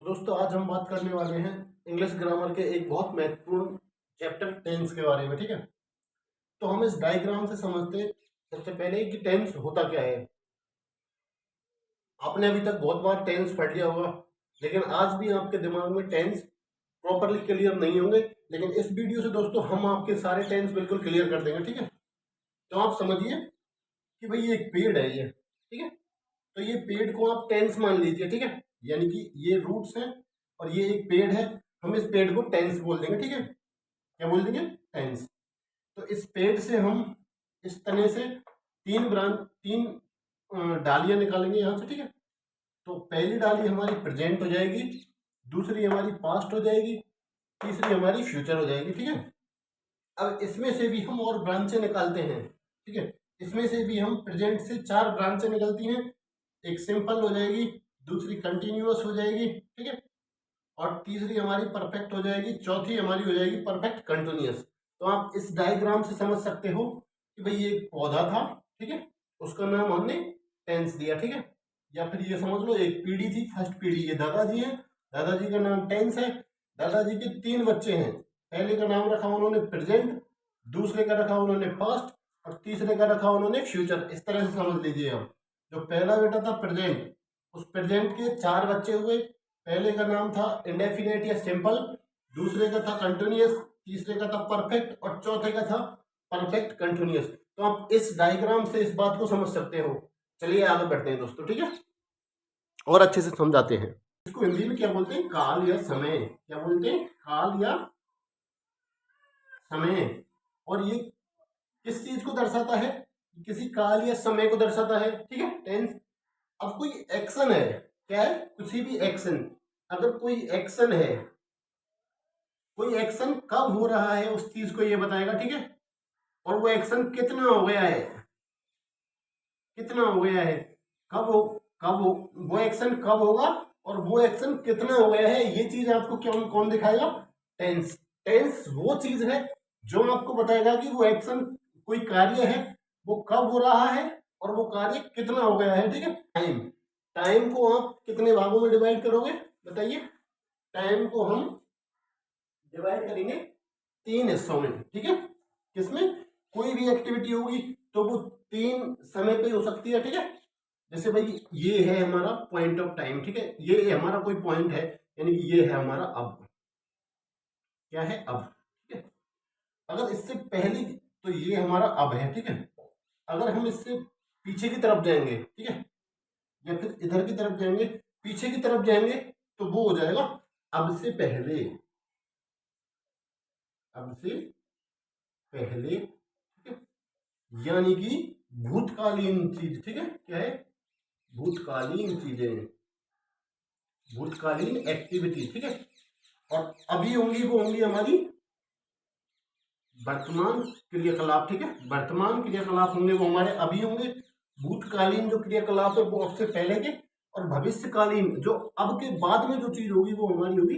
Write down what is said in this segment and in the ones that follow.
दोस्तों आज हम बात करने वाले हैं इंग्लिश ग्रामर के एक बहुत महत्वपूर्ण चैप्टर टेंस के बारे में। ठीक है, तो हम इस डायग्राम से समझते हैं सबसे पहले कि टेंस होता क्या है। आपने अभी तक बहुत बार टेंस पढ़ लिया होगा, लेकिन आज भी आपके दिमाग में टेंस प्रॉपरली क्लियर नहीं होंगे। लेकिन इस वीडियो से दोस्तों हम आपके सारे टेंस बिल्कुल क्लियर कर देंगे। ठीक है, तो आप समझिए कि भाई ये एक पेड़ है ये। ठीक है, तो ये पेड़ को आप टेंस मान लीजिए। ठीक है, यानी कि ये रूट्स हैं और ये एक पेड़ है, हम इस पेड़ को टेंस बोल देंगे। ठीक है, क्या बोल देंगे? टेंस। तो इस पेड़ से हम इस तने से तीन डालियां निकालेंगे यहाँ से। ठीक है, तो पहली डाली हमारी प्रेजेंट हो जाएगी, दूसरी हमारी पास्ट हो जाएगी, तीसरी हमारी फ्यूचर हो जाएगी। ठीक है, अब इसमें से भी हम और ब्रांचें निकालते हैं। ठीक है, इसमें से भी हम प्रेजेंट से 4 ब्रांचें निकलती हैं। एक सिंपल हो जाएगी, दूसरी कंटिन्यूअस हो जाएगी। ठीक है, और तीसरी हमारी परफेक्ट हो जाएगी, चौथी हमारी हो जाएगी परफेक्ट कंटिन्यूअस। तो आप इस डायग्राम से समझ सकते हो कि भाई ये एक पौधा था। ठीक है, उसका नाम हमने टेंस दिया। ठीक है, या फिर ये समझ लो एक पीढ़ी थी, फर्स्ट पीढ़ी, ये दादाजी है, दादाजी का नाम टेंस है। दादाजी के 3 बच्चे हैं, पहले का नाम रखा उन्होंने प्रेजेंट, दूसरे का रखा उन्होंने पास्ट और तीसरे का रखा उन्होंने फ्यूचर। इस तरह से समझ लीजिए आप। जो पहला बेटा था प्रेजेंट, उस प्रेजेंट के 4 बच्चे हुए। पहले का नाम था इंडेफिनेट या सिंपल, दूसरे का था कंटिन्यूअस, तीसरे का था परफेक्ट और चौथे का था परफेक्ट कंटिन्यूअस। तो आप इस डायग्राम से इस बात को समझ सकते हो। चलिए आगे बढ़ते हैं दोस्तों। ठीक है, और अच्छे से समझाते हैं। इसको हिंदी में क्या बोलते हैं? काल या समय। क्या बोलते हैं? काल या समय। और ये किस चीज को दर्शाता है? किसी काल या समय को दर्शाता है। ठीक है, टेंस। अब कोई एक्शन है, क्या है? किसी भी एक्शन, अगर कोई एक्शन है, कोई एक्शन कब हो रहा है उस चीज को ये बताएगा। ठीक है, और वो एक्शन कितना हो गया है, कितना हो गया है, कब हो, वो एक्शन कब होगा और वो एक्शन कितना हो गया है, ये चीज आपको कौन कौन दिखाएगा? टेंस। टेंस वो चीज है जो आपको बताएगा कि वो एक्शन, कोई कार्य है, वो कब हो रहा है और वो कार्य कितना हो गया है। ठीक है, टाइम। टाइम को आप कितने भागों में डिवाइड करोगे बताइए? टाइम को हम डिवाइड करेंगे 3 हिस्सों में। ठीक है, किसमें? कोई भी एक्टिविटी होगी तो वो 3 समय पे हो सकती है। ठीक है, जैसे भाई ये है हमारा पॉइंट ऑफ टाइम। ठीक है, ये हमारा कोई पॉइंट है, यानी कि ये है हमारा अब। क्या है? अब। ठीक है, अगर इससे पहले, तो ये हमारा अब है। ठीक है, अगर हम इससे पीछे की तरफ जाएंगे, ठीक है, या फिर इधर की तरफ जाएंगे, पीछे की तरफ जाएंगे, तो वो हो जाएगा अब से पहले। अब से पहले। ठीक है, यानी कि भूतकालीन चीज। ठीक है, क्या है? भूतकालीन चीजें, भूतकालीन एक्टिविटी। ठीक है, और अभी होंगी वो होंगी हमारी वर्तमान क्रियाकलाप। ठीक है, वर्तमान क्रियाकलाप होंगे वो हमारे अभी होंगे। भूतकालीन जो क्रियाकलाप है वो अब से पहले के, और भविष्यकालीन जो अब के बाद में जो चीज होगी वो हमारी होगी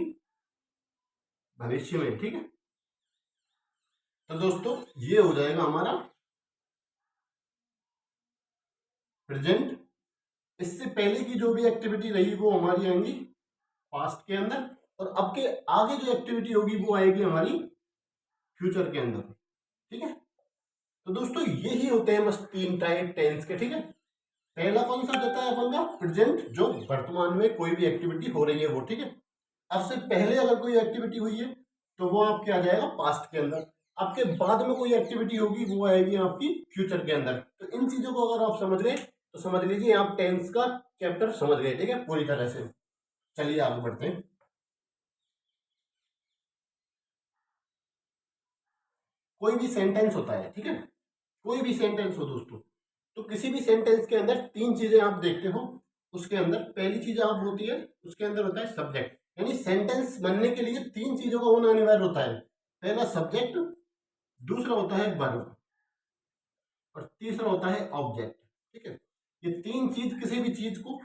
भविष्य में। ठीक है, तो दोस्तों ये हो जाएगा हमारा प्रेजेंट। इससे पहले की जो भी एक्टिविटी रही वो हमारी आएंगी पास्ट के अंदर, और अब के आगे जो एक्टिविटी होगी वो आएगी हमारी फ्यूचर के अंदर। ठीक है, तो दोस्तों यही होते हैं बस 3 टाइप टेंस के। ठीक है, पहला कौन सा देता है अपन का? प्रेजेंट, जो वर्तमान में कोई भी एक्टिविटी हो रही है वो। ठीक है, अब से पहले अगर कोई एक्टिविटी हुई है तो वो आपके आ जाएगा पास्ट के अंदर। आपके बाद में कोई एक्टिविटी होगी वो आएगी आपकी फ्यूचर के अंदर। तो इन चीजों को अगर आप समझ गए तो समझ लीजिए आप टेंस का चैप्टर समझ गए। ठीक है, पूरी तरह से। चलिए आगे बढ़ते हैं। कोई भी सेंटेंस होता है, ठीक है, कोई भी सेंटेंस हो दोस्तों, तो किसी भी सेंटेंस के अंदर 3 चीजें आप देखते हो। उसके अंदर पहली चीज आप होती है, उसके अंदर होता है सब्जेक्ट। यानी सेंटेंस बनने के लिए 3 चीजों का होना अनिवार्य होता है। पहला सब्जेक्ट, दूसरा होता है वर्ब, और तीसरा होता है ऑब्जेक्ट। ठीक है, ये 3 चीज, किसी भी चीज को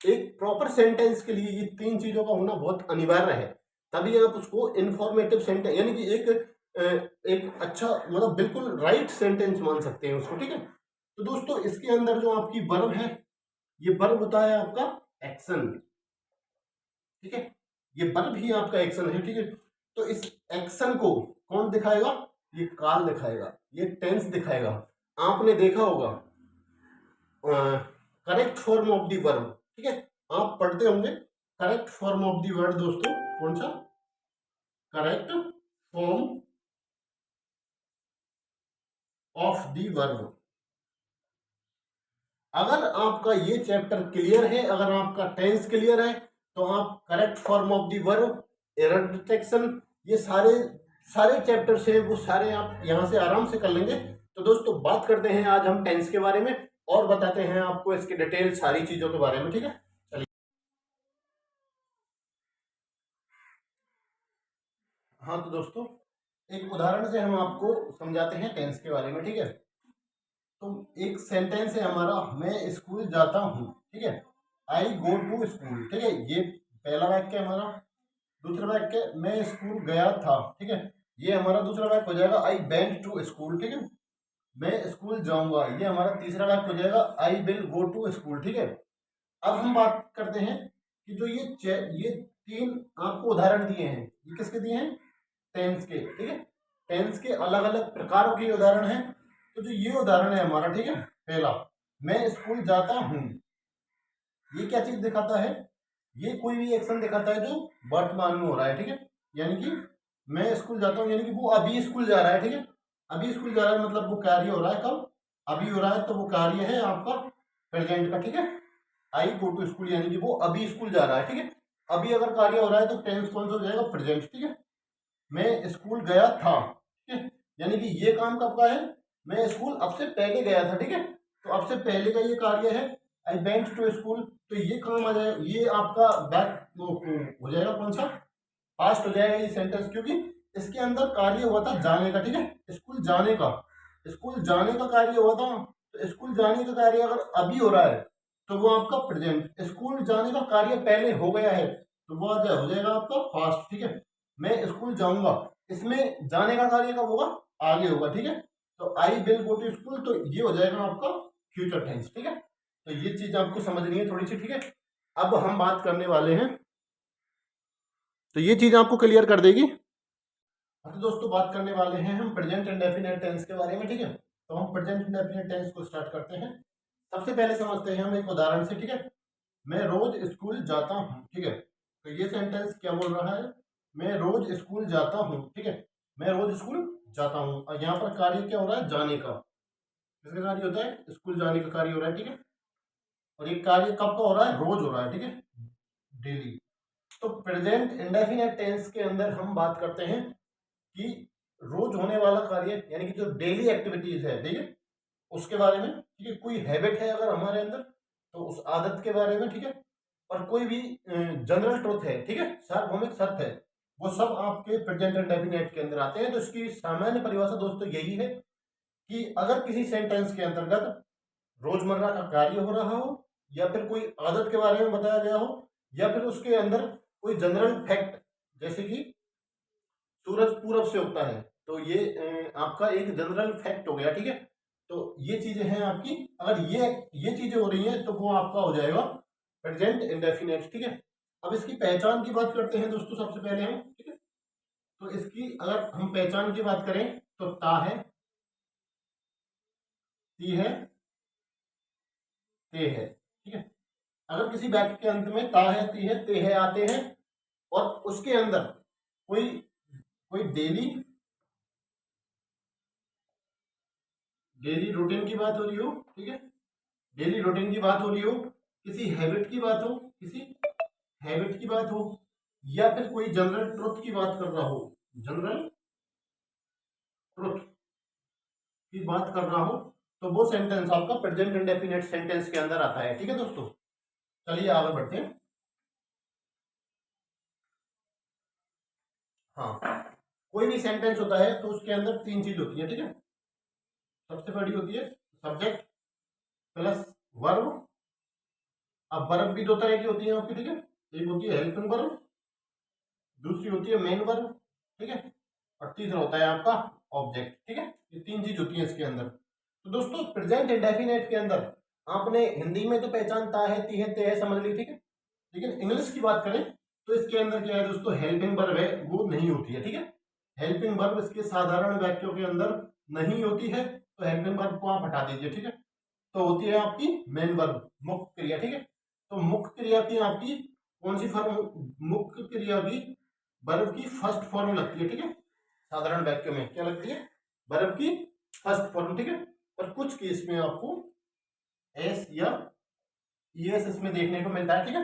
एक प्रॉपर सेंटेंस के लिए ये 3 चीजों का होना बहुत अनिवार्य है। तभी आप उसको इंफॉर्मेटिव सेंटेंस, यानी कि एक अच्छा, मतलब बिल्कुल राइट सेंटेंस मान सकते हैं उसको। ठीक है, तो दोस्तों इसके अंदर जो आपकी वर्ब है, ये वर्ब होता है आपका एक्शन। ठीक है, ये वर्ब ही आपका एक्शन है, ठीक है। तो इस एक्शन को कौन दिखाएगा? ये काल दिखाएगा, ये टेंस दिखाएगा। आपने देखा होगा correct form of the verb, ठीक है, आप पढ़ते होंगे correct form of the word दोस्तों, कौन सा? Correct form of the verb. अगर आपका ये चैप्टर क्लियर है, अगर आपका टेंस क्लियर है, तो आप correct form of the verb, error detection, ये सारे सारे चैप्टर्स हैं, वो सारे आप यहां से आराम से कर लेंगे। तो दोस्तों बात करते हैं आज हम टेंस के बारे में और बताते हैं आपको इसकी डिटेल सारी चीजों के बारे में, ठीक है। चलिए, हाँ तो दोस्तों एक उदाहरण से हम आपको समझाते हैं टेंस के बारे में, ठीक है। तो एक सेंटेंस है हमारा, मैं स्कूल जाता हूँ, ठीक है, आई गो टू स्कूल, ठीक है, ये पहला वाक्य है हमारा। दूसरा वाक्य मैं स्कूल गया था, ठीक है, ये हमारा दूसरा वाक्य हो जाएगा आई वेंट टू स्कूल, ठीक है। मैं स्कूल जाऊंगा, ये हमारा तीसरा वाक्य हो जाएगा I will go to school, ठीक है। अब हम बात करते हैं कि जो ये तीन आपको उदाहरण दिए हैं, ये किसके दिए हैं? टेंस के, ठीक है। टेंस के अलग अलग प्रकारों के उदाहरण हैं। तो जो ये उदाहरण है हमारा, ठीक है, पहला मैं स्कूल जाता हूँ, ये क्या चीज दिखाता है? ये कोई भी एक्शन दिखाता है जो वर्तमान में हो रहा है, ठीक है। यानी कि मैं स्कूल जाता हूँ, यानी कि वो अभी स्कूल जा रहा है, ठीक है। अभी स्कूल जा रहा है मतलब वो कार्य हो रहा है कब? अभी हो रहा है, तो वो कार्य है आपका प्रेजेंट का, ठीक है। आई गो टू स्कूल यानी कि वो अभी स्कूल जा रहा है, ठीक है। अभी अगर कार्य हो रहा है तो टेंस कौन सा हो जाएगा? प्रेजेंट, ठीक है। मैं स्कूल गया था, ठीक है, यानी कि ये काम कब का है? मैं स्कूल अब से पहले गया था, ठीक है। तो अब से पहले का ये कार्य है आई वेंट टू स्कूल, तो ये काम आ जाएगा, ये आपका बैक हो जाएगा, कौन सा? पास्ट हो जाएगा ये सेंटेंस, क्योंकि इसके अंदर कार्य हुआ था जाने का, ठीक है, स्कूल जाने का। स्कूल जाने का कार्य हुआ था, तो स्कूल जाने का कार्य अगर अभी हो रहा है तो वो आपका प्रेजेंट। स्कूल जाने का कार्य पहले हो गया है तो वो हो जाएगा आपका पास्ट, ठीक है। मैं स्कूल जाऊंगा, इसमें जाने का कार्य कब होगा? आगे होगा, ठीक है। तो I will go to school, तो ये हो जाएगा आपका फ्यूचर टेंस, ठीक है। तो ये चीज आपको समझनी है थोड़ी सी, ठीक है। अब हम बात करने वाले हैं, तो ये चीज आपको क्लियर कर देगी। तो दोस्तों बात करने वाले हैं हम प्रेजेंट इंडेफिनिट टेंस के बारे में, ठीक है। तो हम प्रेजेंट इंडेफिनिट टेंस को स्टार्ट करते हैं। सबसे पहले समझते हैं हम एक उदाहरण से, ठीक है। मैं रोज स्कूल जाता हूँ, ठीक है। तो ये सेंटेंस क्या बोल रहा है? मैं रोज स्कूल जाता हूँ, ठीक है, मैं रोज स्कूल जाता हूँ। और यहाँ पर कार्य क्या हो रहा है? जाने का। किसका कार्य होता है? स्कूल जाने का कार्य हो रहा है, ठीक है। और ये कार्य कब का हो रहा है? रोज हो रहा है, ठीक है, डेली। तो प्रेजेंट इंडेफिनिट टेंस के अंदर हम बात करते हैं कि रोज होने वाला कार्य यानी कि जो डेली एक्टिविटीज है, ठीक है, उसके बारे में, ठीक है। कोई हैबिट है अगर हमारे अंदर तो उस आदत के बारे में, ठीक है। और कोई भी जनरल ट्रुथ है, ठीक है, सार्वभौमिक सत्य है, वो सब आपके प्रेजेंट इंडेफिनिट के अंदर आते हैं। तो इसकी सामान्य परिभाषा दोस्तों यही है कि अगर किसी सेंटेंस के अंतर्गत रोजमर्रा का कार्य हो रहा हो, या फिर कोई आदत के बारे में बताया गया हो, या फिर उसके अंदर कोई जनरल फैक्ट, जैसे कि सूरज पूरब से उगता है, तो ये आपका एक जनरल फैक्ट हो गया, ठीक है। तो ये चीजें हैं आपकी, अगर ये चीजें हो रही हैं तो वो आपका हो जाएगा प्रेजेंट इंडेफिनिट, ठीक है। अब इसकी पहचान की बात करते हैं दोस्तों सबसे पहले हम, ठीक है। तो इसकी अगर हम पहचान की बात करें तो ता है, ती है, ते है, ठीक है। अगर किसी वाक्य के अंत में ता है, ती है, ते है आते हैं और उसके अंदर कोई कोई डेली रूटीन की बात हो रही हो, ठीक है, डेली रूटीन की बात हो रही हो, किसी हैबिट की बात हो, किसी हैबिट की बात हो, या फिर कोई जनरल ट्रुथ की बात कर रहा हो, जनरल ट्रुथ की बात कर रहा हो, तो वो सेंटेंस आपका प्रेजेंट इंडेफिनिट सेंटेंस के अंदर आता है, ठीक है दोस्तों। चलिए आगे बढ़ते हैं। हाँ, कोई भी सेंटेंस होता है तो उसके अंदर तीन चीज होती है, ठीक है। सबसे बड़ी होती है सब्जेक्ट प्लस वर्ब। अब वर्ब भी दो तरह की होती है आपकी, ठीक है। एक होती है हेल्पिंग वर्ब, दूसरी होती है मेन वर्ब, ठीक है, और तीसरा होता है आपका ऑब्जेक्ट, ठीक है। ये तीन चीज होती है इसके अंदर। तो दोस्तों प्रेजेंट इंडेफिनिट के अंदर आपने हिंदी में तो पहचानता है ती है ते है समझ ली, ठीक है। लेकिन इंग्लिश की बात करें तो इसके अंदर क्या है दोस्तों, हेल्पिंग वर्ब है वो नहीं होती है, ठीक है। हेल्पिंग वर्ब इसके साधारण वाक्यों के अंदर नहीं होती है, तो हेल्पिंग वर्ब को आप हटा दीजिए, ठीक है। तो होती है आपकी मेन वर्ब, मुख्य क्रिया, ठीक है। तो मुख्य क्रिया की आपकी कौन सी फॉर्म, मुख्य क्रिया की वर्ब की फर्स्ट फॉर्म लगती है, ठीक है। साधारण वाक्य में क्या लगती है, वर्ब की फर्स्ट फॉर्म, ठीक है। और कुछ केस में आपको एस या ईएस इसमें देखने को मिलता है, ठीक है।